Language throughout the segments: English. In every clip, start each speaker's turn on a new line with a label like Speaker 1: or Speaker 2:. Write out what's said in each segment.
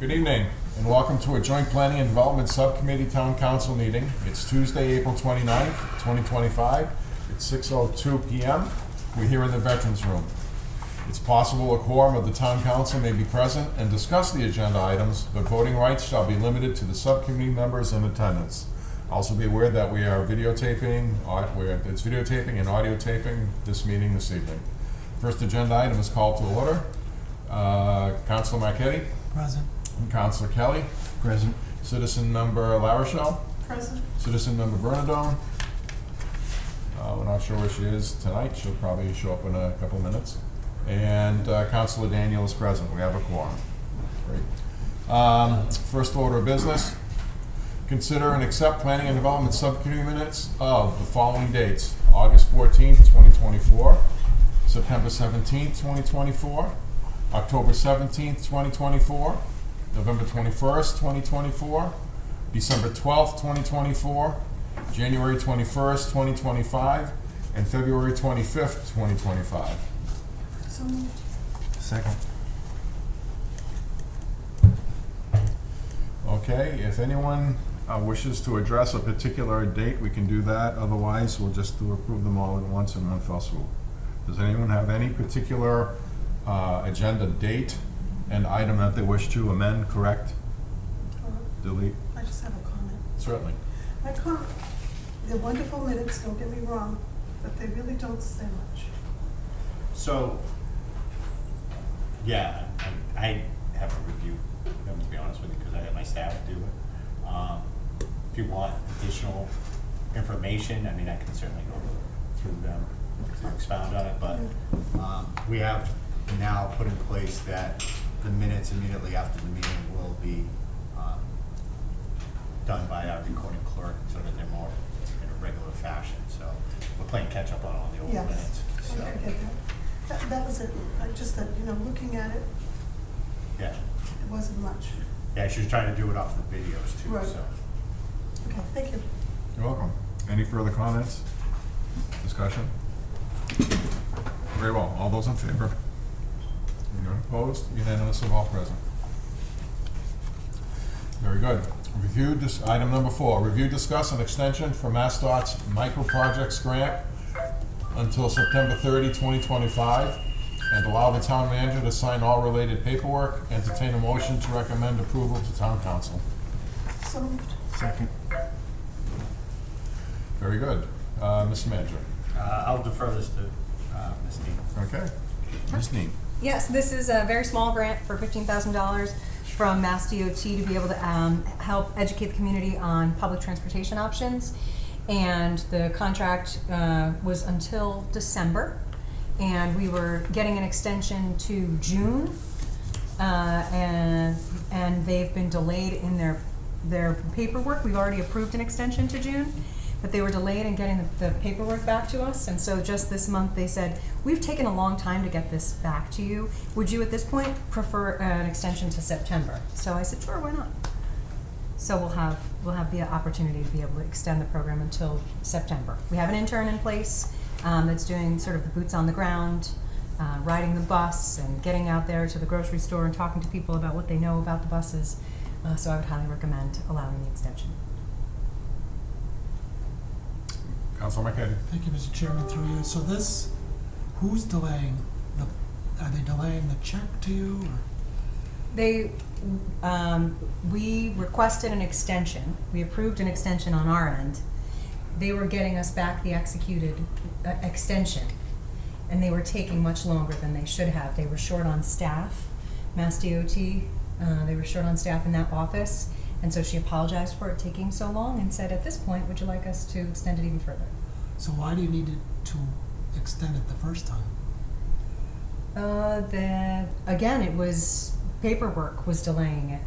Speaker 1: Good evening, and welcome to a joint planning and development subcommittee town council meeting. It's Tuesday, April 29th, 2025. It's 6:02 p.m. We're here in the Veterans Room. It's possible a quorum of the town council may be present and discuss the agenda items, but voting rights shall be limited to the subcommittee members in attendance. Also be aware that we are videotaping, it's videotaping and audio taping this meeting this evening. First agenda item is called to order. Councilor Marquetti.
Speaker 2: Present.
Speaker 1: Councilor Kelly.
Speaker 2: Present.
Speaker 1: Citizen member LaRochelle.
Speaker 3: Present.
Speaker 1: Citizen member Bernadone. We're not sure where she is tonight. She'll probably show up in a couple of minutes. And Councilor Daniel is present. We have a quorum. Great. First order of business. Consider and accept planning and development subcommittee minutes of the following dates: August 14th, 2024, September 17th, 2024, October 17th, 2024, November 21st, 2024, December 12th, 2024, January 21st, 2025, and February 25th, 2025.
Speaker 3: So moved.
Speaker 2: Second.
Speaker 1: Okay, if anyone wishes to address a particular date, we can do that. Otherwise, we'll just approve them all at once in one fell swoop. Does anyone have any particular agenda date and item that they wish to amend, correct, delete?
Speaker 3: I just have a comment.
Speaker 1: Certainly.
Speaker 3: My comment, they're wonderful minutes, don't get me wrong, but they really don't say much.
Speaker 4: So, yeah, I haven't reviewed them, to be honest with you, because I had my staff do it. If you want additional information, I mean, I can certainly go through them to expound on it, but we have now put in place that the minutes immediately after the meeting will be done by our recording clerk so that they're more in a regular fashion. So we're playing catch up on all the old
Speaker 3: Yes.
Speaker 4: minutes. So,
Speaker 3: Okay, I get that. That was it. I just that, looking at it,
Speaker 4: yeah.
Speaker 3: it wasn't much.
Speaker 4: Yeah, she was trying to do it off the videos too,
Speaker 3: Right.
Speaker 4: so.
Speaker 3: Okay, thank you.
Speaker 1: You're welcome. Any further comments? Discussion? Very well. All those in favor? Anyone opposed? Unanimous of all present. Very good. Item number 4, review, discuss, an extension for MassDOT's micro projects grant until September 30, 2025, and allow the town manager to sign all related paperwork. Entertain a motion to recommend approval to town council.
Speaker 3: So moved.
Speaker 2: Second.
Speaker 1: Very good. Mr. Manager.
Speaker 4: I'll defer this to Ms. Dean.
Speaker 1: Okay. Ms. Neem.
Speaker 5: Yes, this is a very small grant for $15,000 from Mass DOT to be able to help educate the community on public transportation options. And the contract was until December, and we were getting an extension to June, and they've been delayed in their paperwork. We've already approved an extension to June, but they were delayed in getting the paperwork back to us. And so just this month they said, we've taken a long time to get this back to you. Would you at this point prefer an extension to September? So I said, sure, why not? So we'll have the opportunity to be able to extend the program until September. We have an intern in place that's doing sort of the boots on the ground, riding the bus and getting out there to the grocery store and talking to people about what they know about the buses. So I would highly recommend allowing the extension.
Speaker 1: Councilor Marquetti.
Speaker 2: Thank you, Mr. Chairman, through you. So this, who's delaying are they delaying the check to you, or?
Speaker 5: We requested an extension. We approved an extension on our end. They were getting us back the executed extension, and they were taking much longer than they should have. They were short on staff, Mass DOT. They were short on staff in that office, and so she apologized for it taking so long and said, at this point, would you like us to extend it even further?
Speaker 2: So why do you need to extend it the first time?
Speaker 5: Again, it was paperwork was delaying it.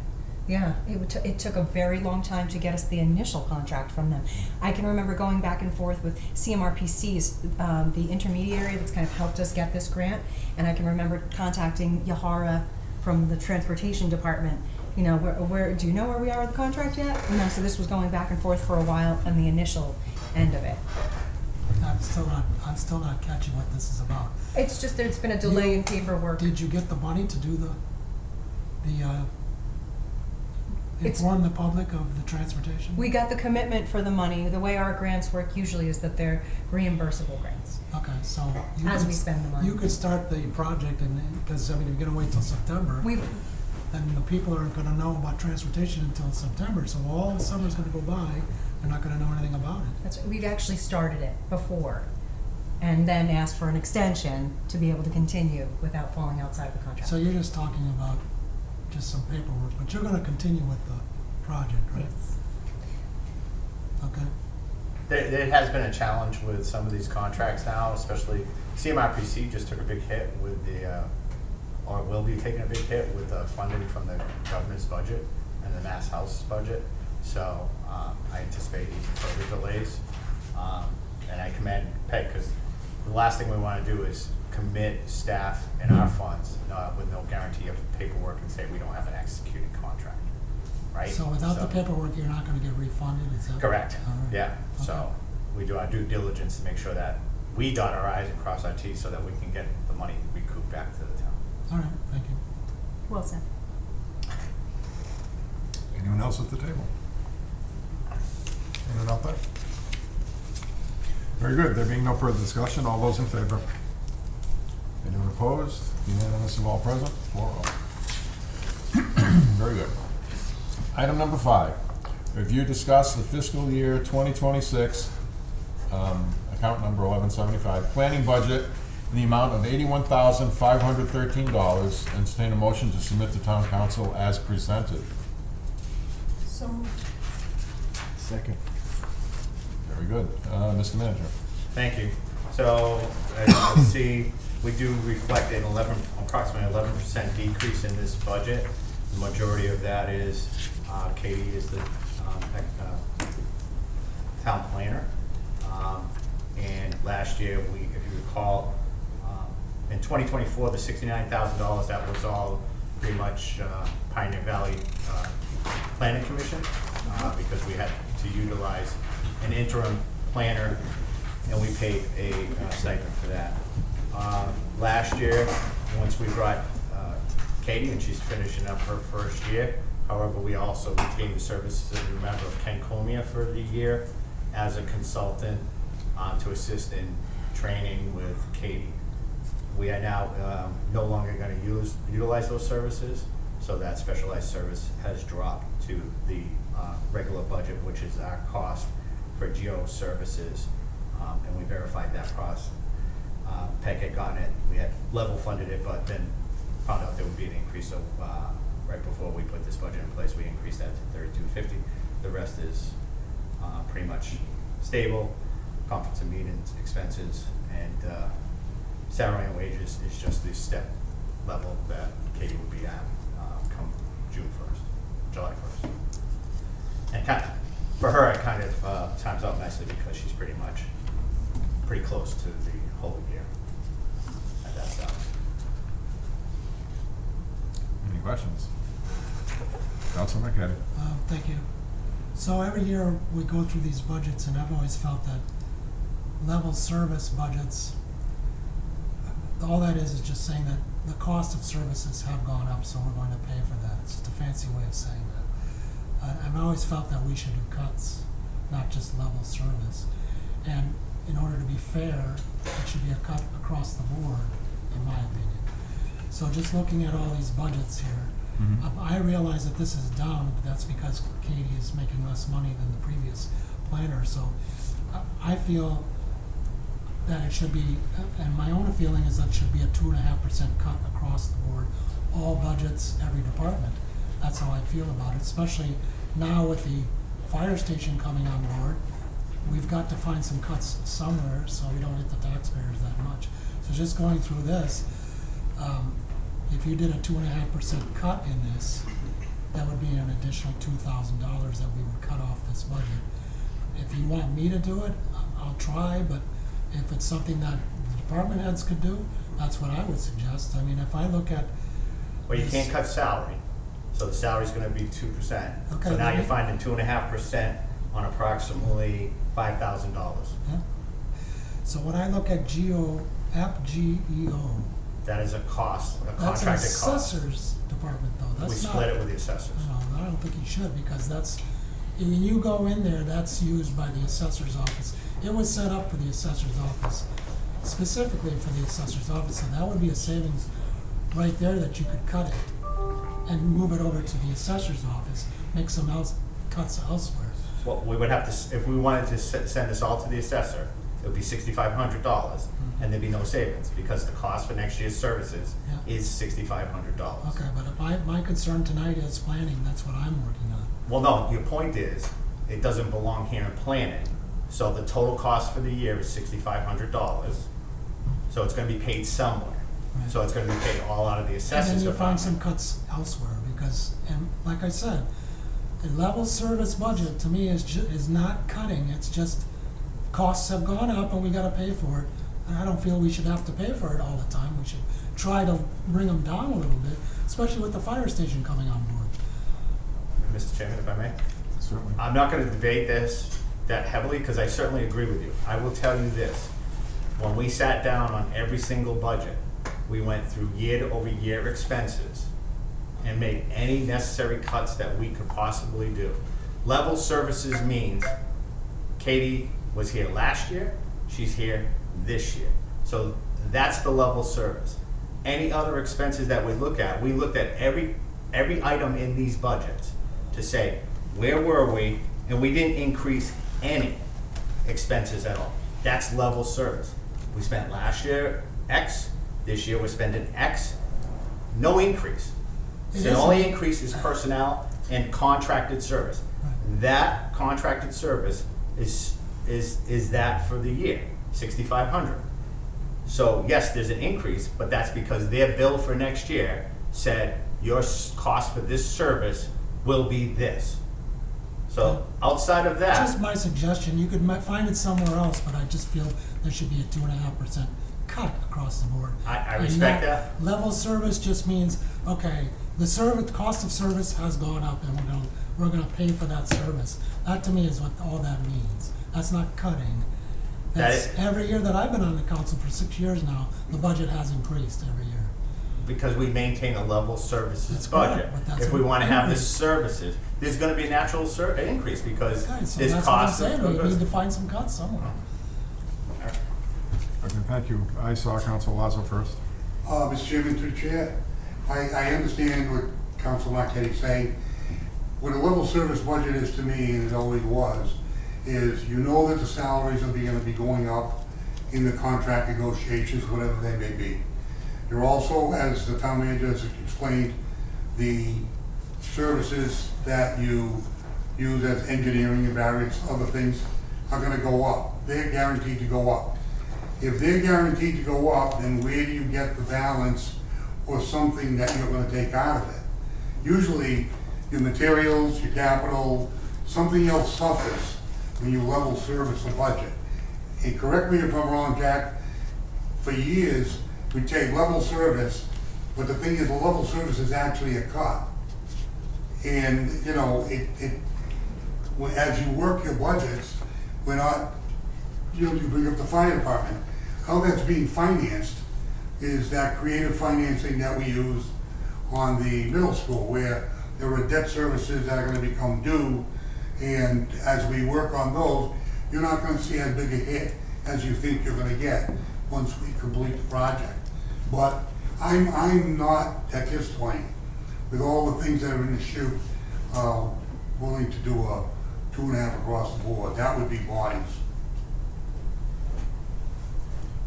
Speaker 5: Yeah, it took a very long time to get us the initial contract from them. I can remember going back and forth with CMRPC's, the intermediary that's kind of helped us get this grant, and I can remember contacting Yahara from the transportation department. Where do you know where we are with the contract yet? So this was going back and forth for a while on the initial end of it.
Speaker 2: I'm still not catching what this is about.
Speaker 5: It's just there's been a delay in paperwork.
Speaker 2: Did you get the money to do the inform the public of the transportation?
Speaker 5: We got the commitment for the money. The way our grants work usually is that they're reimbursable grants
Speaker 2: Okay, so. you
Speaker 5: as
Speaker 2: could-
Speaker 5: we spend the money.
Speaker 2: You could start the project and, because, I mean, if you're gonna wait till September,
Speaker 5: We,
Speaker 2: then the people aren't gonna know about transportation until September, so all summer's gonna go by, they're not gonna know anything about it.
Speaker 5: that's, we'd actually started it before and then asked for an extension to be able to continue without falling outside the contract.
Speaker 2: So you're just talking about just some paperwork, but you're gonna continue with the project, right?
Speaker 5: Yes.
Speaker 2: Okay,
Speaker 4: There has been a challenge with some of these contracts now, especially CMRPC just took a big hit with the, or will be taking a big hit with the funding from the government's budget and the Mass House budget. So I anticipate even further delays. And I commend Peg, because the last thing we want to do is commit staff and our funds with no guarantee of paperwork and say we don't have an executed contract, right?
Speaker 2: so without the paperwork, you're not gonna get refunded, is that?
Speaker 4: Correct,
Speaker 2: All right.
Speaker 4: yeah, so we do our due diligence to make sure that we dot our i's and cross our t's so that we can get the money recouped back to the town.
Speaker 2: All right, thank you.
Speaker 5: Well said.
Speaker 1: Anyone else at the table? Anyone out there? Very good. There being no further discussion, all those in favor? Anyone opposed? Unanimous of all present? 4-0. Very good. Item number 5, review, discuss the fiscal year 2026, account number 1175, planning budget in the amount of $81,513. Entertain a motion to submit to town council as presented.
Speaker 3: So
Speaker 1: Second. Very good. Mr. Manager.
Speaker 4: Thank you. So, as you can see, we do reflect an approximately 11% decrease in this budget. The majority of that is, Katie is the town planner. And last year, if you recall, in 2024, the $69,000, that was all pretty much Pioneer Valley Planning Commission, because we had to utilize an interim planner, and we paid a stipend for that. Last year, once we brought Katie, and she's finishing up her first year, however, we also retained the services of a member of Ken Comia for the year as a consultant to assist in training with Katie. We are now no longer going to utilize those services, so that specialized service has dropped to the regular budget, which is our cost for geo services, and we verified that cost. Peg had gotten it, we had level funded it, but then found out there would be an increase, so right before we put this budget in place, we increased that to $32.50. The rest is pretty much stable. Conference and meetings, expenses, and salary and wages is just the step level that Katie would be at come July 1st. And for her, it kind of times out nicely because she's pretty close to the whole year at that salary.
Speaker 1: Any questions? Councilman McKenna.
Speaker 2: Thank you. So every year we go through these budgets, and I've always felt that level service budgets, all that is just saying that the cost of services have gone up, so we're going to pay for that. It's just a fancy way of saying that. I've always felt that we should do cuts, not just level service. And in order to be fair, it should be a cut across the board, in my opinion. So just looking at all these budgets here, I realize that this is down, but that's because Katie is making less money than the previous planner. So I feel that it should be, and my own feeling is that it should be a 2.5% cut across the board, all budgets, every department. That's how I feel about it, especially now with the fire station coming on board. We've got to find some cuts somewhere so we don't hit the taxpayers that much. So just going through this, if you did a 2.5% cut in this, that would be an additional $2,000 that we would cut off this budget. If you want me to do it, I'll try, but if it's something that the department heads could do, that's what I would suggest. I mean, if I look at.
Speaker 4: Well, you can't cut salary, so the salary's gonna be 2%.
Speaker 2: Okay,
Speaker 4: So now
Speaker 2: then
Speaker 4: you're
Speaker 2: you-
Speaker 4: finding 2.5% on approximately $5,000.
Speaker 2: Yeah. So when I look at GEO,
Speaker 4: That is a cost, a
Speaker 2: That's an
Speaker 4: contracted cost.
Speaker 2: assessor's department though,
Speaker 4: We
Speaker 2: that's not.
Speaker 4: split it with the assessors.
Speaker 2: No, I don't think you should, because that's, when you go in there, that's used by the assessor's office. It was set up for the assessor's office, specifically for the assessor's office, so that would be a savings right there that you could cut it and move it over to the assessor's office, make some cuts elsewhere.
Speaker 4: Well, we would have to, if we wanted to send this all to the assessor, it would be $6,500, and there'd be no savings, because the cost for next year's services
Speaker 2: Yeah.
Speaker 4: is $6,500.
Speaker 2: Okay, but if my concern tonight is planning, that's what I'm working on.
Speaker 4: Well, no, your point is, it doesn't belong here in planning, so the total cost for the year is $6,500, so it's gonna be paid somewhere.
Speaker 2: Right.
Speaker 4: So it's gonna be paid all out of the
Speaker 2: And
Speaker 4: assessors
Speaker 2: then you find
Speaker 4: department.
Speaker 2: some cuts elsewhere, because, and like I said, a level service budget to me is not cutting, it's just costs have gone up and we gotta pay for it. And I don't feel we should have to pay for it all the time, we should try to bring them down a little bit, especially with the fire station coming on board.
Speaker 4: Mr. Chairman, if I may?
Speaker 1: Certainly.
Speaker 4: I'm not gonna debate this that heavily, because I certainly agree with you. I will tell you this, when we sat down on every single budget, we went through year-over-year expenses and made any necessary cuts that we could possibly do. Level services means Katie was here last year, she's here this year. So that's the level service. Any other expenses that we looked at every item in these budgets to say, where were we? And we didn't increase any expenses at all. That's level service. We spent last year X, this year we're spending X, no increase. So the only increase is personnel and contracted service. That contracted service is that for the year, $6,500. So yes, there's an increase, but that's because their bill for next year said your cost for this service will be this. So outside of that,
Speaker 2: Just my suggestion, you could find it somewhere else, but I just feel there should be a 2.5% cut across the board.
Speaker 4: I
Speaker 2: And
Speaker 4: respect that.
Speaker 2: Level service just means, okay, the cost of service has gone up and we're gonna pay for that service. That to me is what all that means. That's not cutting.
Speaker 4: That
Speaker 2: That's,
Speaker 4: is-
Speaker 2: every year that I've been on the council for 6 years now, the budget has increased every year.
Speaker 4: because we maintain a level services
Speaker 2: That's correct,
Speaker 4: budget.
Speaker 2: but that's
Speaker 4: If we
Speaker 2: an
Speaker 4: wanna have
Speaker 2: increase.
Speaker 4: this services, there's gonna be a natural increase because
Speaker 2: Okay, so
Speaker 4: this
Speaker 2: that's what I'm
Speaker 4: cost
Speaker 2: saying, we need
Speaker 4: of
Speaker 2: to find some cuts somewhere.
Speaker 1: Okay, thank you. I saw Council Lazo first.
Speaker 6: Mr. Chairman, through the chair, I understand what Council Marquette's saying. What a level service budget is to me, and it always was, is you know that the salaries are gonna be going up in the contract negotiations, whatever they may be. You're also, as the town manager has explained, the services that you use as engineering and various other things are gonna go up. They're guaranteed to go up. If they're guaranteed to go up, then where do you get the balance or something that you're gonna take out of it? Usually, your materials, your capital, something else suffers when you level service a budget. And correct me if I'm wrong, Jack, for years, we take level service, but the thing is, the level service is actually a cut. And, you know, as you work your budgets, we're not, you bring up the fire department. How that's being financed is that creative financing that we use on the middle school, where there are debt services that are gonna become due, and as we work on those, you're not gonna see as big a hit as you think you're gonna get once we complete the project. But I'm not, at this point, with all the things that are in the chute, willing to do a 2.5 across the board. That would be bodies.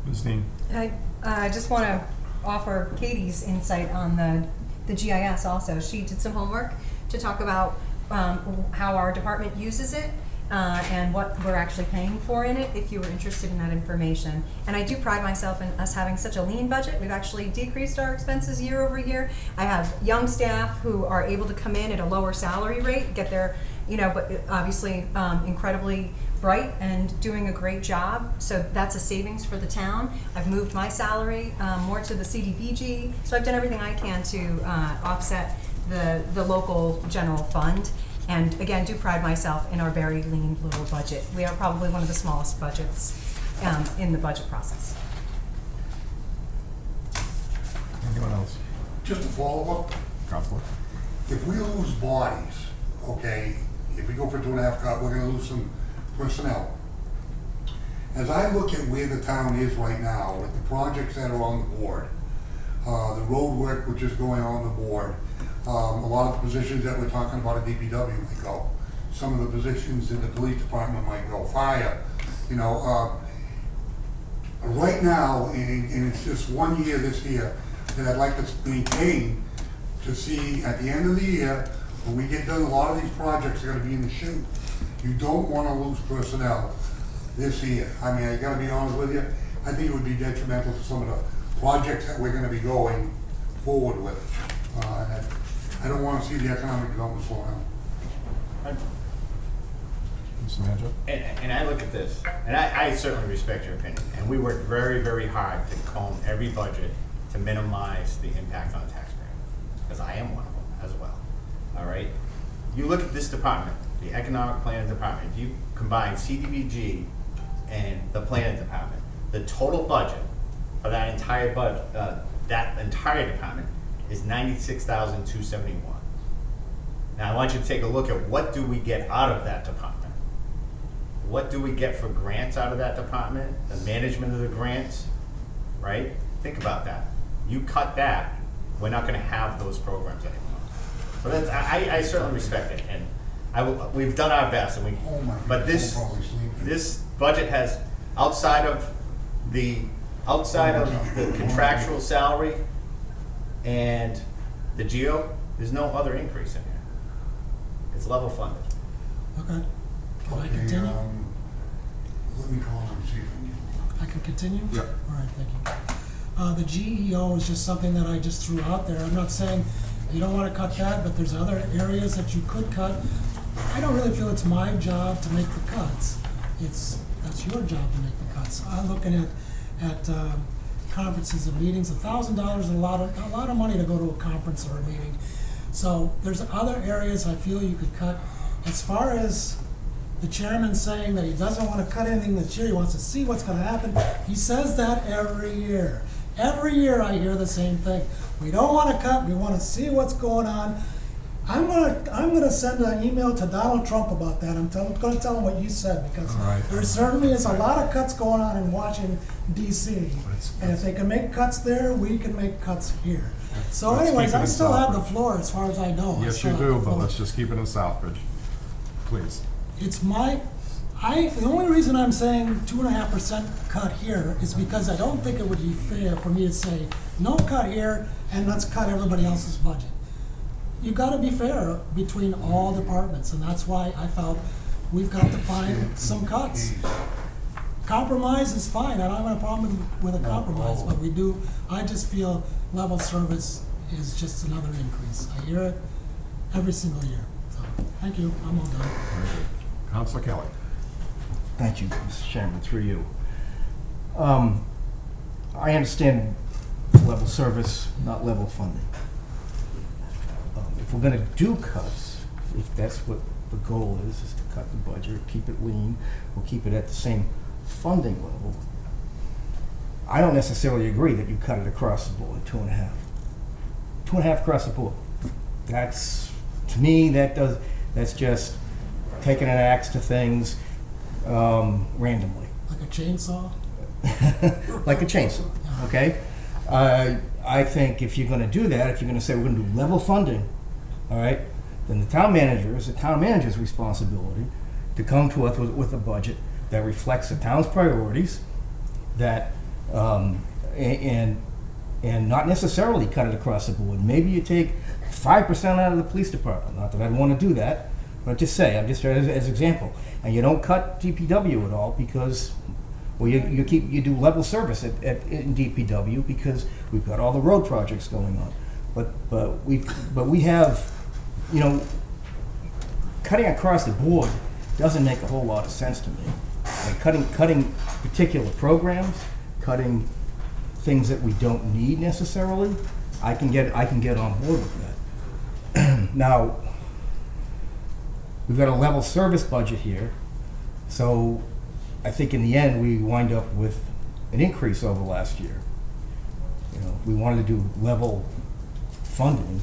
Speaker 1: Ms. Dean?
Speaker 5: I just want to offer Katie's insight on the GIS also. She did some homework to talk about how our department uses it and what we're actually paying for in it, if you were interested in that information. And I do pride myself in us having such a lean budget. We've actually decreased our expenses year over year. I have young staff who are able to come in at a lower salary rate, get their, but obviously incredibly bright and doing a great job. So that's a savings for the town. I've moved my salary more to the CDBG. So I've done everything I can to offset the local general fund. And again, do pride myself in our very lean little budget. We are probably one of the smallest budgets in the budget process.
Speaker 6: just a follow-up.
Speaker 1: Counselor?
Speaker 6: If we lose bodies, okay, if we go for 2.5 cut, we're gonna lose some personnel. As I look at where the town is right now, with the projects that are on the board, the road work which is going on the board, a lot of the positions that we're talking about at DPW might go. Some of the positions in the police department might go, fire, you know, right now, and it's just 1 year this year, that I'd like to maintain to see at the end of the year, when we get done, a lot of these projects are gonna be in the chute. You don't wanna lose personnel this year. I mean, I gotta be honest with you, I think it would be detrimental to some of the projects that we're gonna be going forward with. I don't wanna see the economic development slow down.
Speaker 1: Mr. Manager?
Speaker 4: And I look at this, and I certainly respect your opinion, and we work very, very hard to comb every budget to minimize the impact on the taxpayer, because I am one of them as well, all right? You look at this department, the economic planning department, if you combine CDBG and the planning department, the total budget for that entire department is $96,271. Now I want you to take a look at what do we get out of that department. What do we get for grants out of that department? The management of the grants, right? Think about that. You cut that, we're not gonna have those programs anymore. So that's, I certainly respect it, and we've done our best, and
Speaker 6: Oh my
Speaker 4: but
Speaker 6: God,
Speaker 4: this,
Speaker 6: I'm probably sleeping.
Speaker 4: this budget has, outside of the contractual salary and the geo, there's no other increase in here. It's level funded.
Speaker 2: Okay. Can I
Speaker 6: Okay,
Speaker 2: continue?
Speaker 6: let me call him and see if
Speaker 2: I can continue?
Speaker 1: Yep.
Speaker 2: All right, thank you. The GEO is just something that I just threw out there. I'm not saying you don't want to cut that, but there's other areas that you could cut. I don't really feel it's my job to make the cuts. That's your job to make the cuts. I'm looking at conferences and meetings. $1,000 is a lot of money to go to a conference or a meeting. So there's other areas I feel you could cut. As far as the chairman saying that he doesn't want to cut anything this year, he wants to see what's going to happen. He says that every year. Every year I hear the same thing. We don't want to cut, we want to see what's going on. I'm gonna send an email to Donald Trump about that. I'm gonna tell him what you said, because
Speaker 1: All right.
Speaker 2: there certainly is a lot of cuts going on in Washington DC. And if they can make cuts there, we can make cuts here. So
Speaker 1: let's
Speaker 2: anyways,
Speaker 1: keep it
Speaker 2: I
Speaker 1: in
Speaker 2: still have the
Speaker 1: Southbridge.
Speaker 2: floor as far as I know. I
Speaker 1: Yes,
Speaker 2: still
Speaker 1: you
Speaker 2: have
Speaker 1: do,
Speaker 2: the
Speaker 1: but
Speaker 2: floor.
Speaker 1: let's just keep it in Southbridge, please.
Speaker 2: It's the only reason I'm saying 2.5% cut here is because I don't think it would be fair for me to say, no cut here, and let's cut everybody else's budget. You gotta be fair between all departments, and that's why I felt we've got to find some cuts. Compromise is fine, I don't have a problem with a compromise, but I just feel level service is just another increase. I hear it every single year. So, thank you, I'm all done.
Speaker 1: Very good. Counselor Kelly?
Speaker 7: Thank you, Mr. Chairman, through you. I understand level service, not level funding. If we're gonna do cuts, if that's what the goal is to cut the budget, keep it lean, we'll keep it at the same funding level. I don't necessarily agree that you cut it across the board, 2.5. 2.5 across the board. That's, to me, that's just taking an axe to things randomly.
Speaker 2: Like a chainsaw?
Speaker 7: Like a chainsaw, okay? I think if you're gonna do that, if you're gonna say we're gonna do level funding, all right, then the town manager's responsibility to come to us with a budget that reflects the town's priorities, that, and not necessarily cut it across the board. Maybe you take 5% out of the police department, not that I'd wanna do that, but I'm just as an example. And you don't cut DPW at all because, well, you do level service in DPW because we've got all the road projects going on. But we have, you know, cutting across the board doesn't make a whole lot of sense to me. Like cutting particular programs, cutting things that we don't need necessarily, I can get on board with that. Now, we've got a level service budget here, so I think in the end we wind up with an increase over last year. You know, if we wanted to do level funding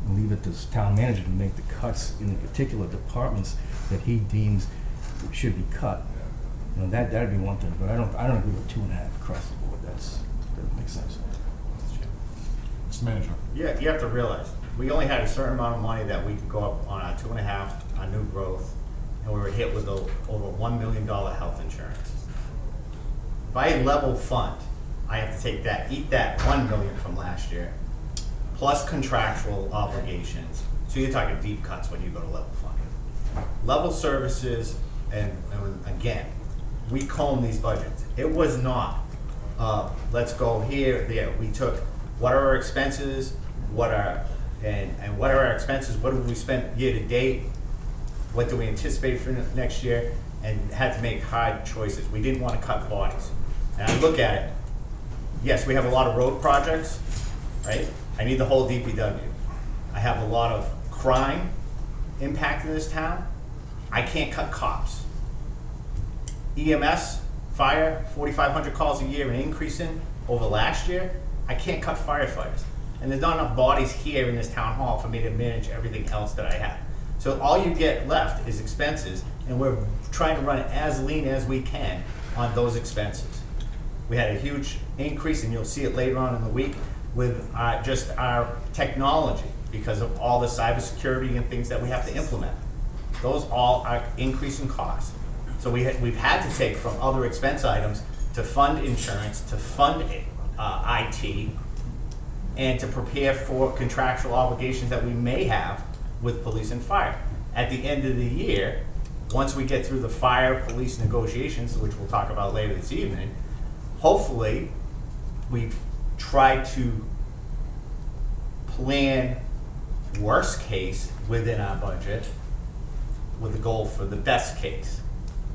Speaker 7: and leave it to the town manager to make the cuts in the particular departments that he deems should be cut. You know, that'd be one thing, but I don't agree with 2.5 across the board. That doesn't make sense.
Speaker 1: Mr. Manager.
Speaker 4: Yeah, you have to realize, we only had a certain amount of money that we could go up on our 2.5, our new growth, and we were hit with over $1 million health insurance. If I level fund, I have to take that, eat that 1 million from last year, plus contractual obligations. So you're talking deep cuts when you go to level fund. Level services, and again, we comb these budgets. It was not, let's go here, there. We took what are our expenses, what are our expenses, what have we spent year to date, what do we anticipate for next year, and had to make hard choices. We didn't want to cut bodies. And I look at it, yes, we have a lot of road projects, right? I need the whole DPW. I have a lot of crime impacting this town. I can't cut cops. EMS, fire, 4,500 calls a year and increasing over last year. I can't cut firefighters. And there's not enough bodies here in this town hall for me to manage everything else that I have. So all you get left is expenses, and we're trying to run it as lean as we can on those expenses. We had a huge increase, and you'll see it later on in the week, with just our technology because of all the cybersecurity and things that we have to implement. Those all are increasing costs. So we've had to take from other expense items to fund insurance, to fund IT, and to prepare for contractual obligations that we may have with police and fire. At the end of the year, once we get through the fire police negotiations, which we'll talk about later this evening, hopefully we've tried to plan worst case within our budget with the goal for the best case.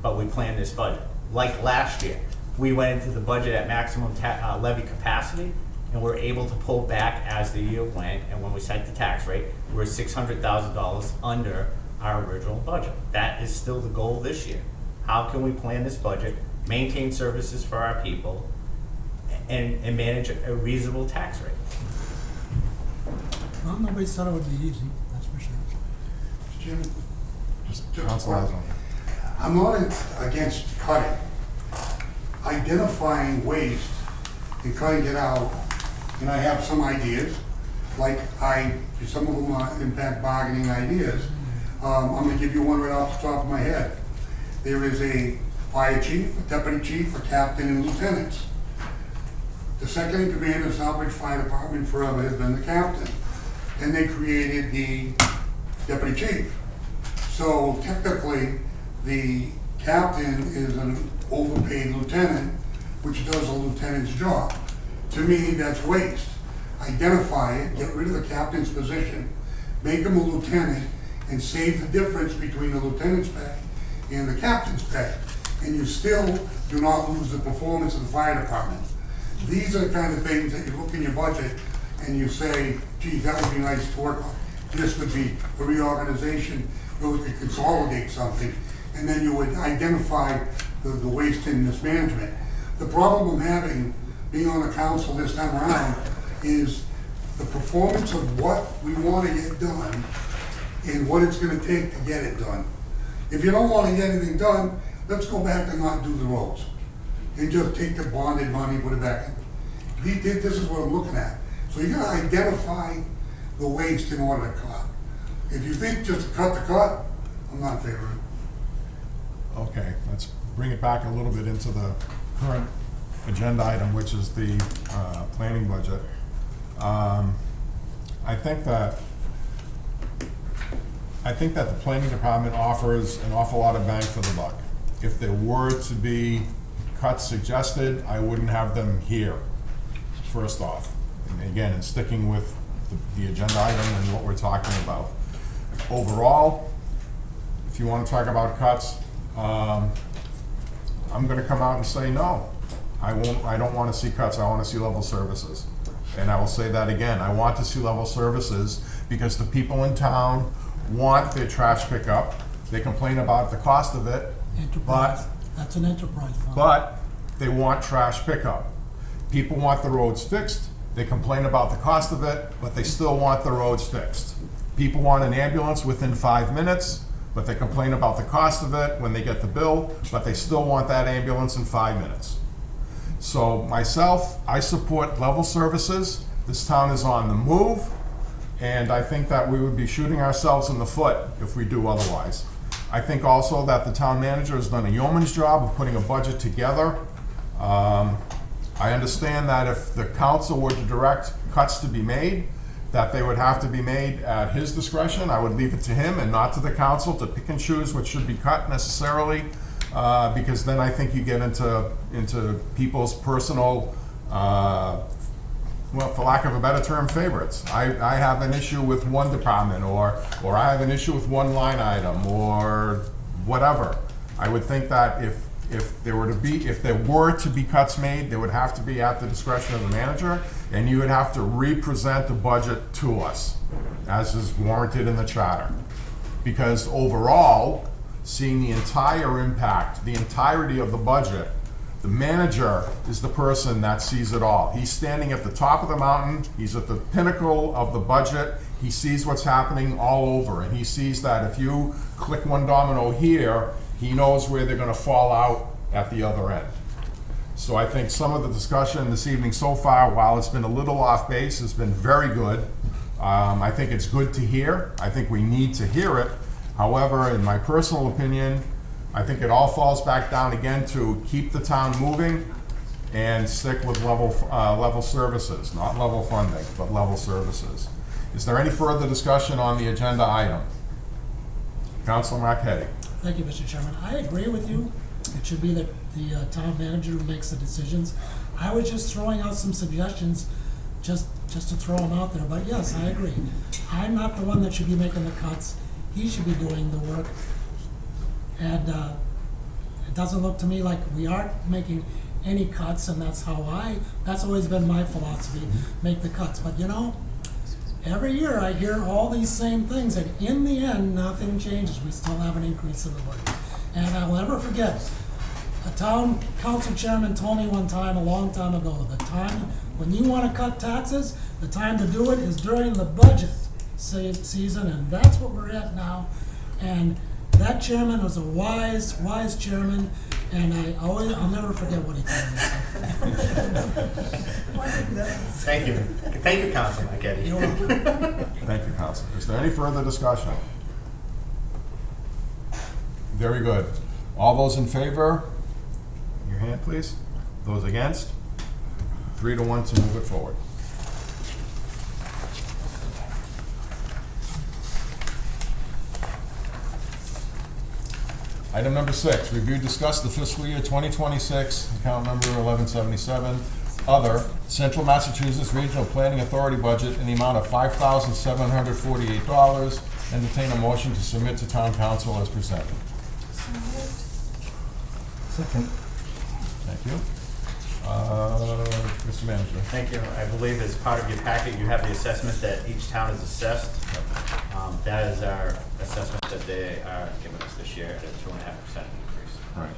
Speaker 4: But we planned this budget. Like last year, we went into the budget at maximum levy capacity, and we're able to pull back as the year went, and when we set the tax rate, we're $600,000 under our original budget. That is still the goal this year. How can we plan this budget, maintain services for our people, and manage a reasonable tax rate?
Speaker 2: Well, nobody said it would be easy, that's for sure.
Speaker 6: Jim,
Speaker 1: Just Council Osborne.
Speaker 6: I'm not against cutting. Identifying waste and cutting it out, and I have some ideas, some of them are impact bargaining ideas. I'm gonna give you one right off the top of my head. There is a fire chief, a deputy chief, a captain, and lieutenants. The second in command of Southbridge Fire Department forever has been the captain. Then they created the deputy chief. So technically, the captain is an overpaid lieutenant, which does a lieutenant's job. To me, that's waste. Identify it, get rid of the captain's position, make him a lieutenant, and save the difference between the lieutenant's pay and the captain's pay. And you still do not lose the performance of the fire department. These are the kind of things that you look in your budget and you say, gee, that would be nice to work on. This would be a reorganization where we could consolidate something, and then you would identify the waste and mismanagement. The problem I'm having, being on the council this time around, is the performance of what we want to get done and what it's going to take to get it done. If you don't want to get anything done, let's go back and not do the roads and just take the bonded money and put it back in. This is what I'm looking at. So you got to identify the waste in order to cut. If you think just to cut the cut, I'm not in favor of it.
Speaker 1: Okay, let's bring it back a little bit into the current agenda item, which is the planning budget. I think that the planning department offers an awful lot of bang for the buck. If there were to be cuts suggested, I wouldn't have them here, first off. And again, in sticking with the agenda item and what we're talking about. Overall, if you want to talk about cuts, I'm going to come out and say no. I don't want to see cuts. I want to see level services. And I will say that again. I want to see level services because the people in town want their trash pickup. They complain about the cost of it,
Speaker 2: Enterprise, that's an enterprise fund.
Speaker 1: but they want trash pickup. People want the roads fixed. They complain about the cost of it, but they still want the roads fixed. People want an ambulance within 5 minutes, but they complain about the cost of it when they get the bill, but they still want that ambulance in 5 minutes. So myself, I support level services. This town is on the move, and I think that we would be shooting ourselves in the foot if we do otherwise. I think also that the town manager has done a yeoman's job of putting a budget together. I understand that if the council were to direct cuts to be made, that they would have to be made at his discretion. I would leave it to him and not to the council to pick and choose what should be cut necessarily, because then I think you get into people's personal, well, for lack of a better term, favorites. I have an issue with one department, or I have an issue with one line item, or whatever. I would think that if there were to be cuts made, they would have to be at the discretion of the manager, and you would have to re-present the budget to us, as is warranted in the charter. Because overall, seeing the entire impact, the entirety of the budget, the manager is the person that sees it all. He's standing at the top of the mountain, he's at the pinnacle of the budget, he sees what's happening all over, and he sees that if you click one domino here, he knows where they're gonna fall out at the other end. So I think some of the discussion this evening so far, while it's been a little off base, has been very good. I think it's good to hear. I think we need to hear it. However, in my personal opinion, I think it all falls back down again to keep the town moving and stick with level services, not level funding, but level services. Is there any further discussion on the agenda item? Councilor Marquetti.
Speaker 2: Thank you, Mr. Chairman. I agree with you. It should be the town manager who makes the decisions. I was just throwing out some suggestions, just to throw them out there, but yes, I agree. I'm not the one that should be making the cuts. He should be doing the work. And it doesn't look to me like we aren't making any cuts, and that's always been my philosophy, make the cuts. But you know, every year I hear all these same things, and in the end, nothing changes. We still have an increase in the budget. And I will never forget, a town council chairman told me one time, a long time ago, the time when you want to cut taxes, the time to do it is during the budget season, and that's what we're at now. And that chairman was a wise chairman, and I'll never forget what he told me.
Speaker 4: Thank you, Councilor Marquetti.
Speaker 2: You're welcome.
Speaker 1: Thank you, Councilor. Is there any further discussion? Very good. All those in favor, your hand, please. Those against? 3-1 to move it forward. Item number 6, review, discuss the fiscal year 2026, account number 1177, other, Central Massachusetts Regional Planning Authority budget in the amount of $5,748. Entertain a motion to submit to town council as presented.
Speaker 3: So moved.
Speaker 7: Second.
Speaker 1: Thank you. Mr. Manager.
Speaker 4: Thank you. I believe as part of your packet, you have the assessment that each town is assessed. That is our assessment that they are giving us this year at a 2.5% increase.
Speaker 1: Right.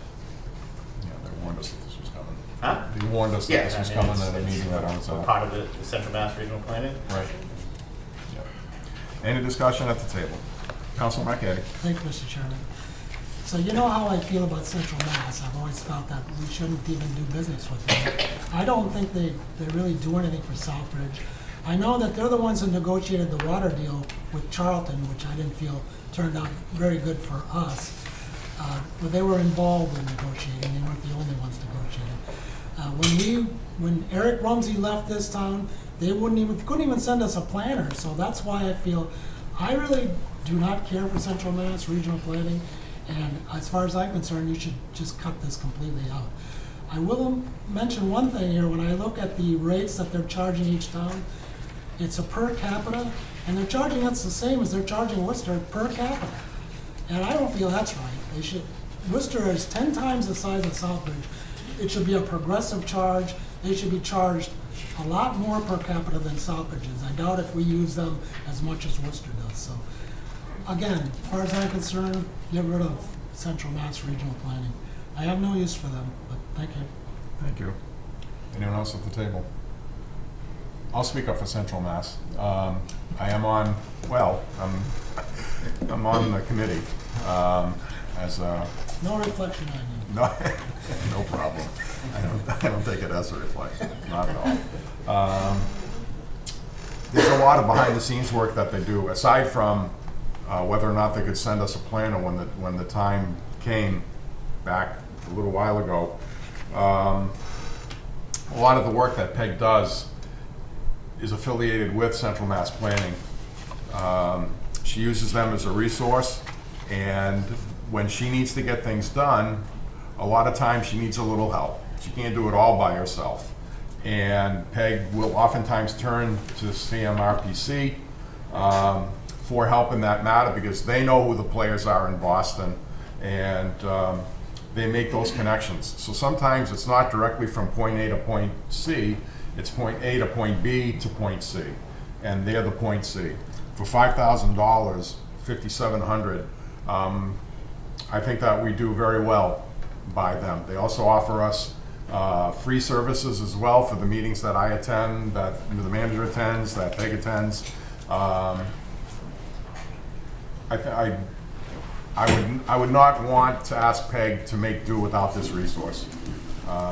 Speaker 1: Yeah, they warned us that this was coming.
Speaker 4: Huh?
Speaker 1: They warned us that
Speaker 4: Yeah,
Speaker 1: this was
Speaker 4: I mean,
Speaker 1: coming at a
Speaker 4: it's
Speaker 1: meeting that I was at.
Speaker 4: part of the Central Mass Regional Planning.
Speaker 1: Right. Yeah. Any discussion at the table? Councilor Marquetti.
Speaker 2: Thank you, Mr. Chairman. So you know how I feel about Central Mass. I've always felt that we shouldn't even do business with them. I don't think they really do anything for Southbridge. I know that they're the ones who negotiated the water deal with Charlton, which I didn't feel turned out very good for us. But they were involved in negotiating. They weren't the only ones negotiating. When Eric Rumsey left this town, they couldn't even send us a planner. So that's why I feel I really do not care for Central Mass Regional Planning. And as far as I'm concerned, you should just cut this completely out. I will mention one thing here. When I look at the rates that they're charging each town, it's a per capita, and they're charging us the same as they're charging Worcester per capita. And I don't feel that's right. Worcester is 10 times the size of Southbridge. It should be a progressive charge. They should be charged a lot more per capita than Southbridge is. I doubt if we use them as much as Worcester does. So, again, as far as I'm concerned, get rid of Central Mass Regional Planning. I have no use for them, but thank you.
Speaker 1: Thank you. Anyone else at the table? I'll speak up for Central Mass. I am on, well, I'm on the committee as a,
Speaker 2: No reflection on you.
Speaker 1: no, no problem. I don't take it as a reflection, not at all. There's a lot of behind-the-scenes work that they do, aside from whether or not they could send us a planner when the time came back a little while ago. A lot of the work that Peg does is affiliated with Central Mass Planning. She uses them as a resource, and when she needs to get things done, a lot of times she needs a little help. She can't do it all by herself. And Peg will oftentimes turn to CMRPC for help in that matter, because they know who the players are in Boston, and they make those connections. So sometimes it's not directly from point A to point C, it's point A to point B to point C, and they're the point C. For $5,000, $5,700, I think that we do very well by them. They also offer us free services as well for the meetings that I attend, that the manager attends, that Peg attends. I would not want to ask Peg to make do without this resource.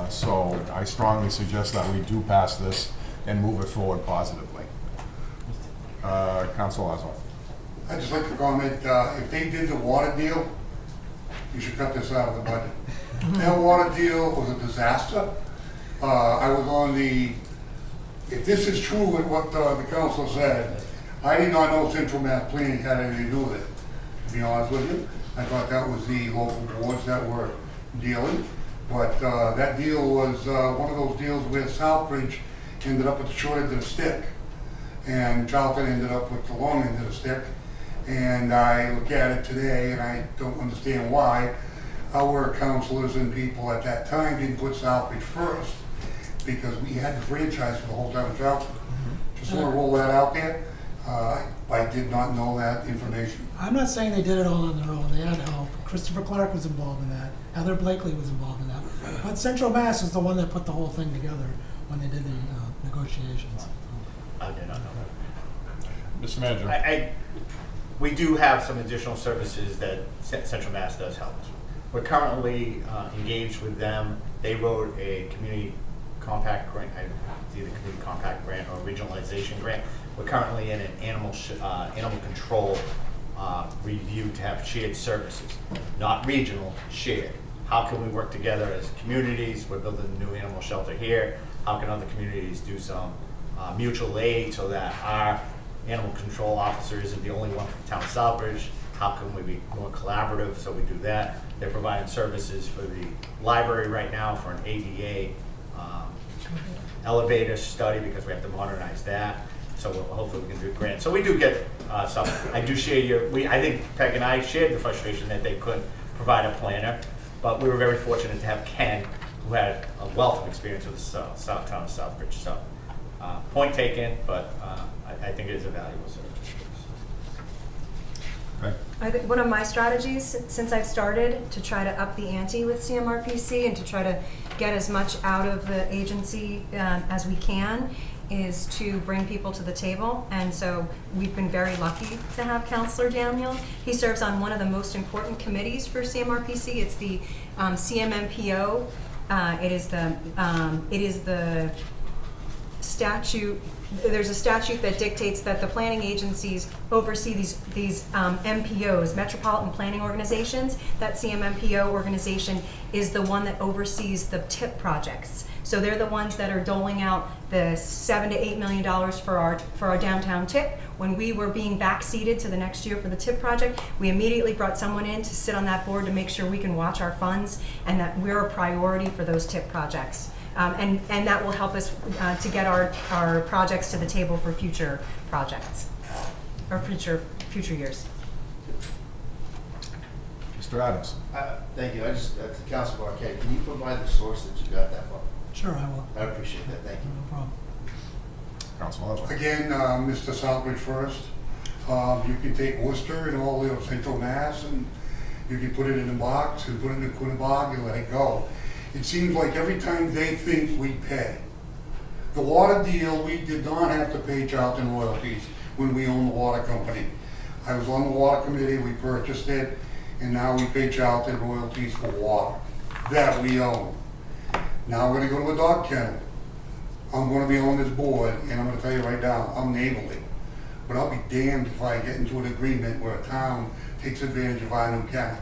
Speaker 1: So I strongly suggest that we do pass this and move it forward positively. Council Oswald.
Speaker 6: I'd just like to comment, if they did the water deal, you should cut this out of the budget. That water deal was a disaster. I was on the, if this is true with what the council said, I did not know Central Mass Planning had anything to do with it, to be honest with you. I thought that was the local boards that were dealing. But that deal was one of those deals where Southbridge ended up with the short end of the stick, and Charlton ended up with the long end of the stick. And I look at it today, and I don't understand why our councilors and people at that time didn't put Southbridge first, because we had the franchise for the whole town of Charlton. Just want to roll that out there. I did not know that information.
Speaker 2: I'm not saying they did it all on their own. They had help. Christopher Clark was involved in that. Heather Blakely was involved in that. But Central Mass is the one that put the whole thing together when they did the negotiations.
Speaker 4: I did not know that.
Speaker 1: Mr. Manager.
Speaker 4: We do have some additional services that Central Mass does help us with. We're currently engaged with them. They wrote a community compact grant, it's either community compact grant or regionalization grant. We're currently in an animal control review to have shared services, not regional, shared. How can we work together as communities? We're building a new animal shelter here. How can other communities do some mutual aid so that our animal control officer isn't the only one from the town of Southbridge? How can we be more collaborative? So we do that. They're providing services for the library right now for an ADA elevator study, because we have to modernize that. So hopefully we can do a grant. So we do get some. I do share I think Peg and I shared the frustration that they couldn't provide a planner, but we were very fortunate to have Ken, who had a wealth of experience with the town of Southbridge. So point taken, but I think it is a valuable service.
Speaker 1: Okay.
Speaker 5: I think one of my strategies since I've started to try to up the ante with CMRPC and to try to get as much out of the agency as we can is to bring people to the table. And so we've been very lucky to have Councillor Daniel. He serves on one of the most important committees for CMRPC. It's the CMMPO. It is the statute. There's a statute that dictates that the planning agencies oversee these MPOs, Metropolitan Planning Organizations. That CMMPO organization is the one that oversees the TIP projects. So they're the ones that are doling out the $7 to $8 million for our downtown TIP. When we were being backseated to the next year for the TIP project, we immediately brought someone in to sit on that board to make sure we can watch our funds and that we're a priority for those TIP projects. And that will help us to get our projects to the table for future projects or future years.
Speaker 1: Mr. Adams.
Speaker 8: Thank you. I just, to Councilor Arquette, can you provide the source that you got that from?
Speaker 2: Sure, I will.
Speaker 8: I appreciate that. Thank you.
Speaker 2: No problem.
Speaker 1: Council Oswald.
Speaker 6: Again, Mr. Southbridge first. You can take Worcester and all the Central Mass, and you can put it in a box and put it in a Quinnebog and let it go. It seems like every time they think we pay, The water deal, we did not have to pay Charlton royalties when we owned the water company. I was on the water committee, we purchased it, and now we pay Charlton royalties for water that we own. Now we're gonna go to a dog kennel. I'm gonna be on this board, and I'm gonna tell you right now, I'm neighborly. But I'll be damned if I get into an agreement where a town takes advantage of our new kennel.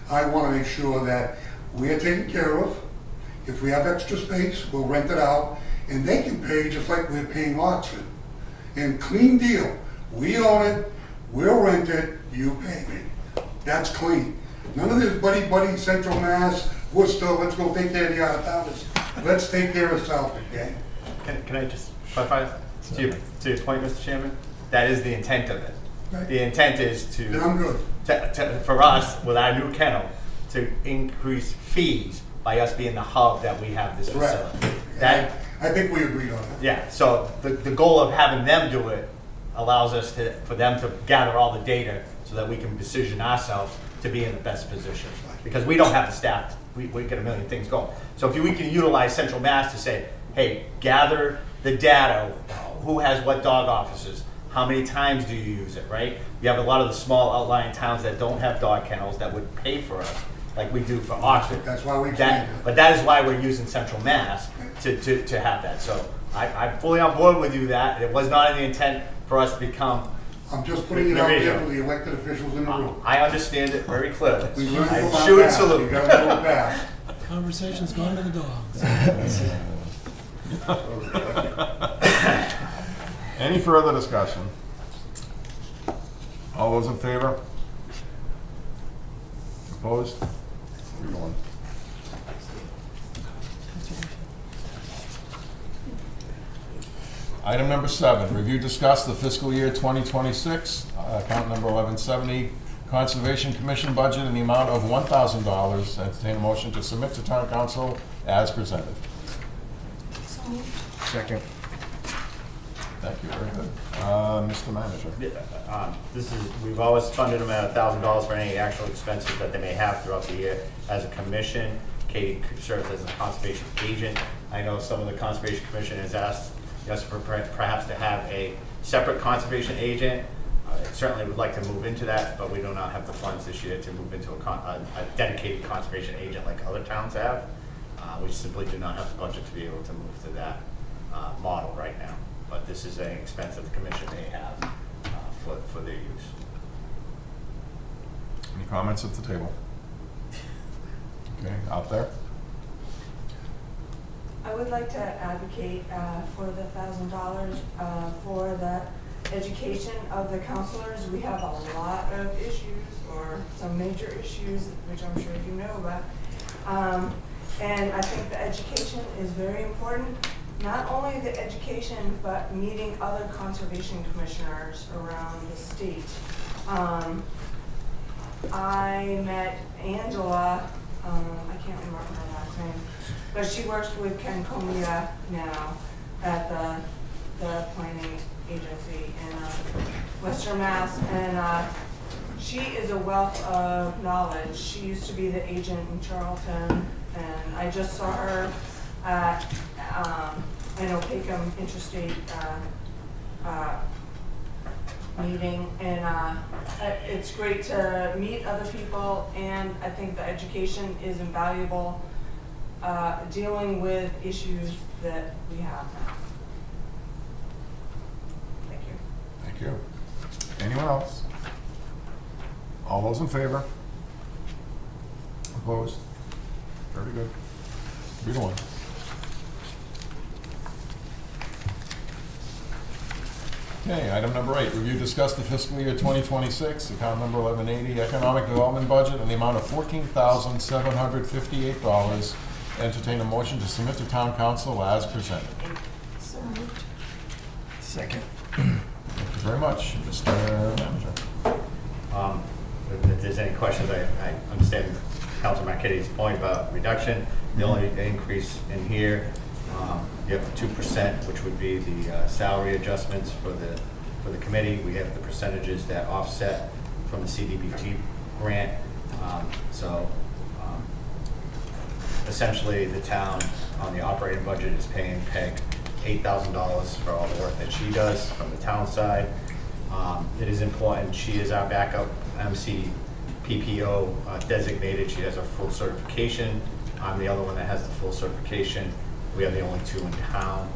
Speaker 6: I wanna make sure that we're taken care of. If we have extra space, we'll rent it out, and they can pay just like we're paying Oxford. And clean deal, we own it, we'll rent it, you pay me. That's clean. None of this buddy, Central Mass, Worcester, let's go take care of the other towns. Let's take care of Southbridge, gang.
Speaker 4: Can I just clarify to your point, Mr. Chairman? That is the intent of it.
Speaker 6: Right.
Speaker 4: The intent is
Speaker 6: Then I'm good.
Speaker 4: for us, with our new kennel, to increase fees by us being the hub that we have this
Speaker 6: Correct.
Speaker 4: facility. That,
Speaker 6: I think we agreed on that.
Speaker 4: yeah, so the goal of having them do it allows us for them to gather all the data so that we can position ourselves to be in the best position. Because we don't have the staff, we get a million things going. So if we can utilize Central Mass to say, hey, gather the data, who has what dog offices, how many times do you use it, right? You have a lot of the small outlying towns that don't have dog kennels that would pay for us, like we do for Oxford.
Speaker 6: That's why we
Speaker 4: That-
Speaker 6: changed it.
Speaker 4: But that is why we're using Central Mass to have that. So I'm fully on board with you that. It was not in the intent for us to become,
Speaker 6: I'm just putting it out there for the elected officials in the room.
Speaker 4: I understand it very clearly.
Speaker 6: We learned from
Speaker 4: I
Speaker 6: our
Speaker 4: shoot and
Speaker 6: past. You
Speaker 4: salute.
Speaker 6: gotta know the past.
Speaker 2: Conversation's going to the dogs.
Speaker 1: Any further discussion? All those in favor? Opposed? 3-1. Item number 7, review, discuss the fiscal year 2026, account number 1170, Conservation Commission budget in the amount of $1,000. Entertain a motion to submit to town council as presented.
Speaker 3: So moved.
Speaker 7: Second.
Speaker 1: Thank you, very good. Mr. Manager.
Speaker 4: We've always funded them at $1,000 for any actual expenses that they may have throughout the year. As a commission, Katie serves as a conservation agent. I know some of the Conservation Commission has asked us for perhaps to have a separate conservation agent. I certainly would like to move into that, but we do not have the funds this year to move into a dedicated conservation agent like other towns have. We simply do not have the budget to be able to move to that model right now. But this is an expense that the commission may have for their use.
Speaker 1: Any comments at the table? Okay, out there?
Speaker 9: I would like to advocate for the $1,000 for the education of the counselors. We have a lot of issues, or some major issues, which I'm sure you know about. And I think the education is very important. Not only the education, but meeting other conservation commissioners around the state. I met Angela, I can't remember her last name, but she works with Ken Comia now at the planning agency in Western Mass, and she is a wealth of knowledge. She used to be the agent in Charlton, and I just saw her at Peckham Interstate meeting, and it's great to meet other people, and I think the education is invaluable dealing with issues that we have now. Thank you.
Speaker 1: Thank you. Anyone else? All those in favor? Opposed? Very good. 3-1. Okay, item number 8, review, discuss the fiscal year 2026, account number 1180, economic development budget in the amount of $14,758. Entertain a motion to submit to town council as presented.
Speaker 3: So moved.
Speaker 7: Second.
Speaker 1: Thank you very much, Mr. Manager.
Speaker 4: If there's any questions, I understand Councilman Marquette's point about reduction. The only increase in here, you have the 2%, which would be the salary adjustments for the committee. We have the percentages that offset from the CDBG grant. Essentially, the town on the operating budget is paying PEG $8,000 for all the work that she does from the town side. It is important, she is our backup MC PPO designated, she has a full certification. I'm the other one that has the full certification. We are the only two in town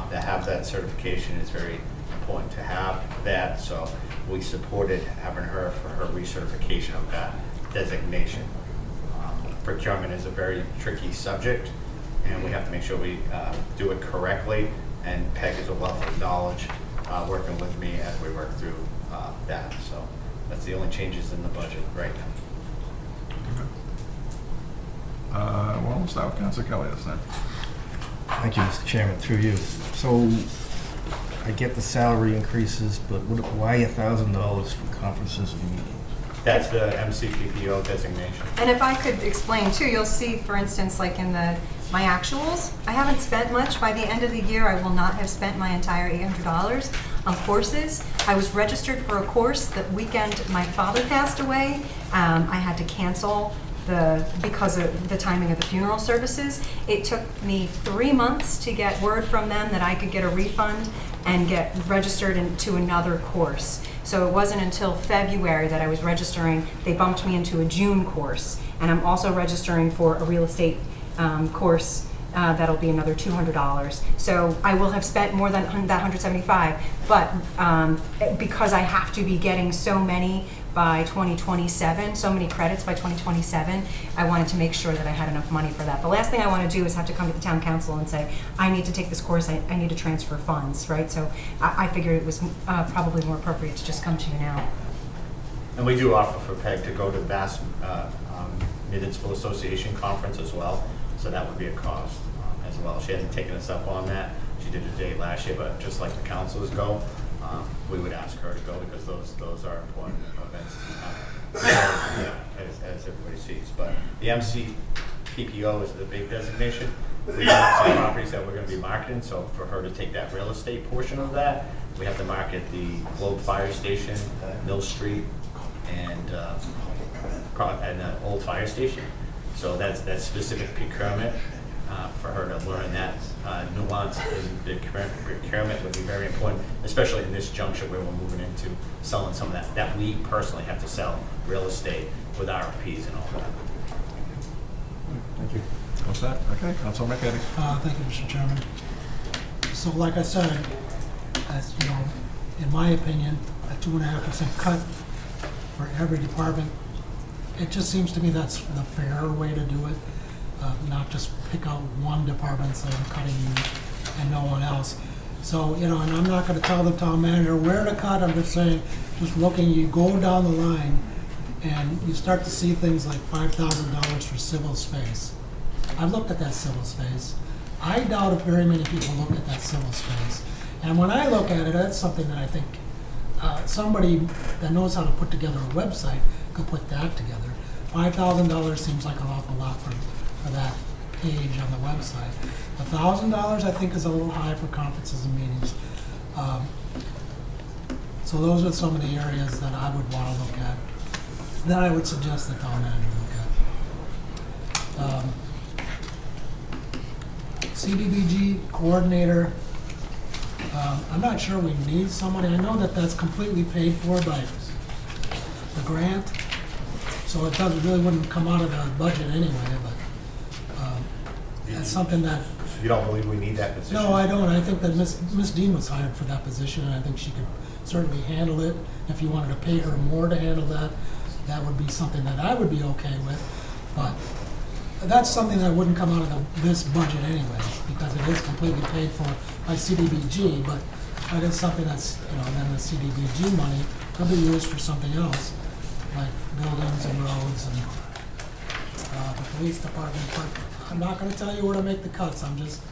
Speaker 4: that have that certification. It's very important to have that, so we supported having her for her recertification of that designation. Procurement is a very tricky subject, and we have to make sure we do it correctly, and Peg is a wealth of knowledge working with me as we work through that. So that's the only changes in the budget right now.
Speaker 1: Well, we'll start with Councilor Kelly this time.
Speaker 7: Thank you, Mr. Chairman, through you. So I get the salary increases, but why $1,000 for conferences and meetings?
Speaker 4: That's the MCPPO designation.
Speaker 5: And if I could explain too, you'll see, for instance, like in my actuals, I haven't spent much. By the end of the year, I will not have spent my entire $800 on courses. I was registered for a course the weekend my father passed away. I had to cancel because of the timing of the funeral services. It took me 3 months to get word from them that I could get a refund and get registered into another course. So it wasn't until February that I was registering. They bumped me into a June course, and I'm also registering for a real estate course that'll be another $200. So I will have spent more than that $175, but because I have to be getting so many by 2027, so many credits by 2027, I wanted to make sure that I had enough money for that. The last thing I want to do is have to come to the town council and say, I need to take this course, I need to transfer funds, right? So I figured it was probably more appropriate to just come to you now.
Speaker 4: And we do offer for Peg to go to the Mass Municipal Association Conference as well, so that would be a cost as well. She hasn't taken us up on that. She did a day last year, but just like the councilors go, we would ask her to go because those are important events as everybody sees. But the MCPPO is the big designation. We have some properties that we're going to be marketing, so for her to take that real estate portion of that, we have to market the Globe Fire Station, Mill Street, and the old fire station. So that's specific procurement. For her to learn that nuance in the procurement would be very important, especially in this juncture where we're moving into selling some of that we personally have to sell real estate with RFPs and all that.
Speaker 1: Thank you. What's that? Okay, Councilor McEddy.
Speaker 2: Thank you, Mr. Chairman. So like I said, as you know, in my opinion, a 2.5% cut for every department, it just seems to me that's the fair way to do it. Not just pick out one department and say I'm cutting you and no one else. So, you know, and I'm not going to tell the town manager where to cut. I'm just saying, just looking, you go down the line and you start to see things like $5,000 for civil space. I've looked at that civil space. I doubt if very many people look at that civil space. And when I look at it, that's something that I think somebody that knows how to put together a website could put that together. $5,000 seems like an awful lot for that page on the website. $1,000 I think is a little high for conferences and meetings. So those are some of the areas that I would want to look at, that I would suggest the town manager look at. CDBG coordinator, I'm not sure we need somebody. I know that that's completely paid for by the grant, so it really wouldn't come out of the budget anyway, but that's something that...
Speaker 4: You don't believe we need that position?
Speaker 2: No, I don't. I think that Miss Dean was hired for that position, and I think she could certainly handle it. If you wanted to pay her more to handle that, that would be something that I would be okay with. But that's something that wouldn't come out of this budget anyways, because it is completely paid for by CDBG, but that is something that's, you know, then the CDBG money could be used for something else, like buildings and roads and the police department. But I'm not going to tell you where to make the cuts. I'm just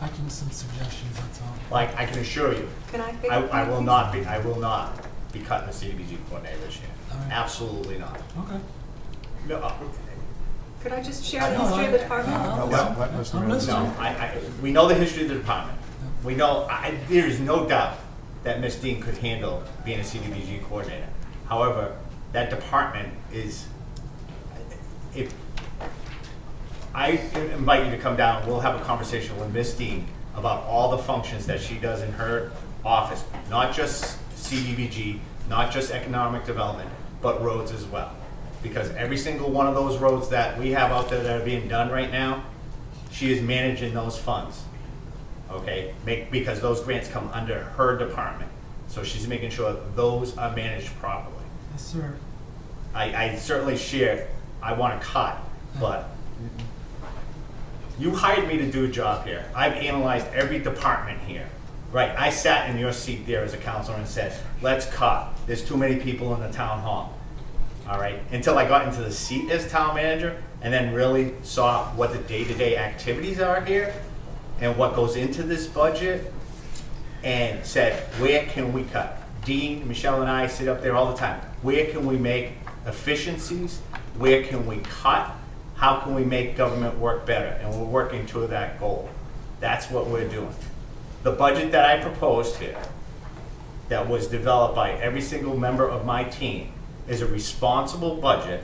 Speaker 2: making some suggestions, that's all.
Speaker 4: Like, I can assure you,
Speaker 5: Can
Speaker 4: I will not be cutting the CDBG coordinator this year.
Speaker 2: All right.
Speaker 4: Absolutely not.
Speaker 2: Okay.
Speaker 4: No,
Speaker 5: Could I just share the history of the department?
Speaker 1: Let Mr.
Speaker 2: I'm
Speaker 1: Miller-
Speaker 2: listening.
Speaker 4: we know the history of the department. We know, there is no doubt that Ms. Dean could handle being a CDBG coordinator. However, that department is, if I invite you to come down, we'll have a conversation with Ms. Dean about all the functions that she does in her office, not just CDBG, not just economic development, but roads as well. Because every single one of those roads that we have out there that are being done right now, she is managing those funds, okay? Because those grants come under her department. So she's making sure those are managed properly.
Speaker 2: Yes, sir.
Speaker 4: I certainly share, I want to cut, but you hired me to do a job here. I've analyzed every department here, right? I sat in your seat there as a counselor and said, let's cut. There's too many people in the town hall, all right? Until I got into the seat as town manager and then really saw what the day-to-day activities are here and what goes into this budget and said, where can we cut? Dean, Michelle and I sit up there all the time. Where can we make efficiencies? Where can we cut? How can we make government work better? And we're working toward that goal. That's what we're doing. The budget that I proposed here, that was developed by every single member of my team, is a responsible budget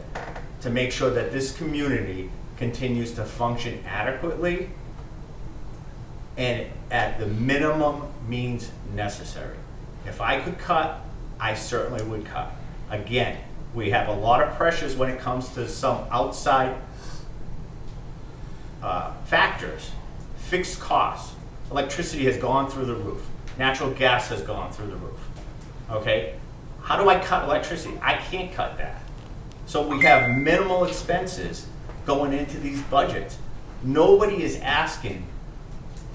Speaker 4: to make sure that this community continues to function adequately and at the minimum means necessary. If I could cut, I certainly would cut. Again, we have a lot of pressures when it comes to some outside factors. Fixed costs. Electricity has gone through the roof. Natural gas has gone through the roof. Okay? How do I cut electricity? I can't cut that. So we have minimal expenses going into these budgets. Nobody is asking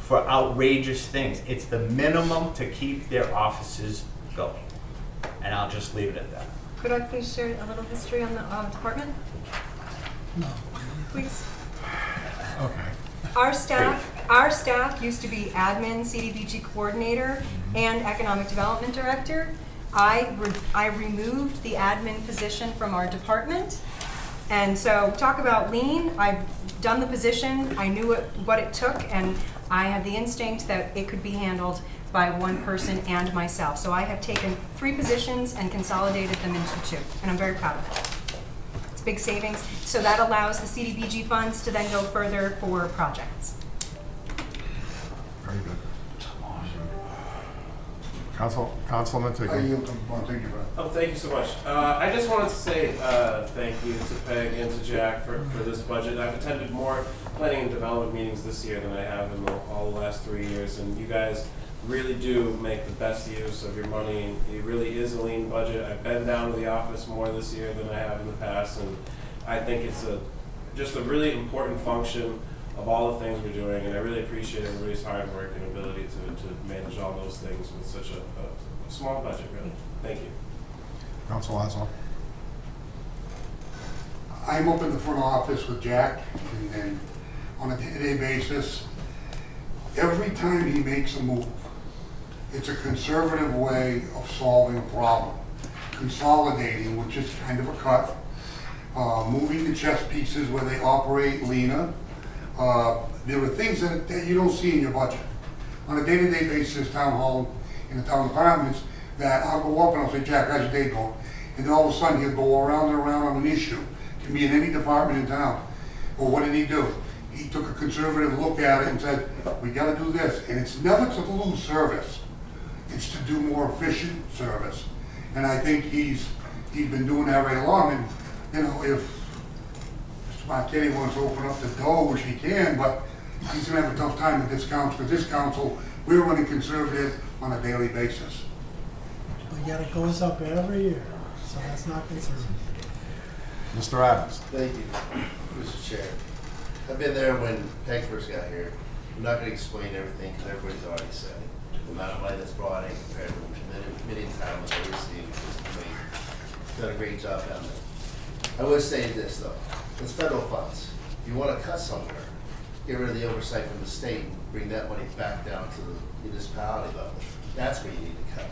Speaker 4: for outrageous things. It's the minimum to keep their offices going. And I'll just leave it at that.
Speaker 5: Could I please share a little history on the department?
Speaker 2: No.
Speaker 5: Please.
Speaker 1: Okay.
Speaker 5: Our staff used to be admin, CDBG coordinator, and economic development director. I removed the admin position from our department. And so talk about lean. I've done the position. I knew what it took, and I had the instinct that it could be handled by one person and myself. So I have taken 3 positions and consolidated them into 2, and I'm very proud of it. It's big savings. So that allows the CDBG funds to then go further for projects.
Speaker 1: Very good. Councilman
Speaker 6: I
Speaker 1: Tigley.
Speaker 6: yield to, thank you, Brad.
Speaker 10: Oh, thank you so much. I just wanted to say thank you to Peg and to Jack for this budget. I've attended more planning and development meetings this year than I have in all the last 3 years, and you guys really do make the best use of your money. It really is a lean budget. I've been down to the office more this year than I have in the past, and I think it's just a really important function of all the things we're doing, and I really appreciate everybody's hard work and ability to manage all those things with such a small budget, really. Thank you.
Speaker 1: Council Oslo.
Speaker 6: I'm up in the front office with Jack, and on a day-to-day basis, every time he makes a move, it's a conservative way of solving a problem. Consolidating, which is kind of a cut, moving the chess pieces where they operate leaner. There are things that you don't see in your budget. On a day-to-day basis, town hall, in the town departments, that I'll go up and I'll say, Jack, how's your day going? And then all of a sudden he'll go around and around on an issue. It can be in any department in town. Well, what did he do? He took a conservative look at it and said, we gotta do this. And it's never to lose service. It's to do more efficient service. And I think he's been doing that right along. And, you know, if Mr. Marquetti wants to open up the door, which he can, but he's gonna have a tough time with this council. Because this council, we're running conservative on a daily basis.
Speaker 2: But yet it goes up every year, so that's not conservative.
Speaker 1: Mr. Adams.
Speaker 8: Thank you, Mr. Chair. I've been there when Peg first got here. I'm not going to explain everything because everybody's already said it. The amount of money that's brought in compared to many times I received is amazing. Done a great job down there. I would say this though, it's federal funds. If you want to cut somewhere, get rid of the oversight from the state and bring that money back down to the municipality level. That's where you need to cut.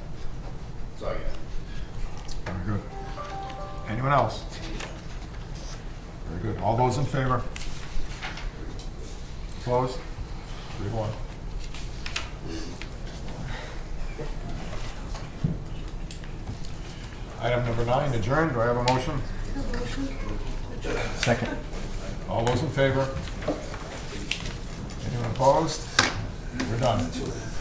Speaker 8: So I got it.
Speaker 1: Very good. Anyone else? Very good. All those in favor? Opposed? 3-1. Item number 9, adjourned. Do I have a motion?
Speaker 7: Second.
Speaker 1: All those in favor? Anyone opposed? We're done.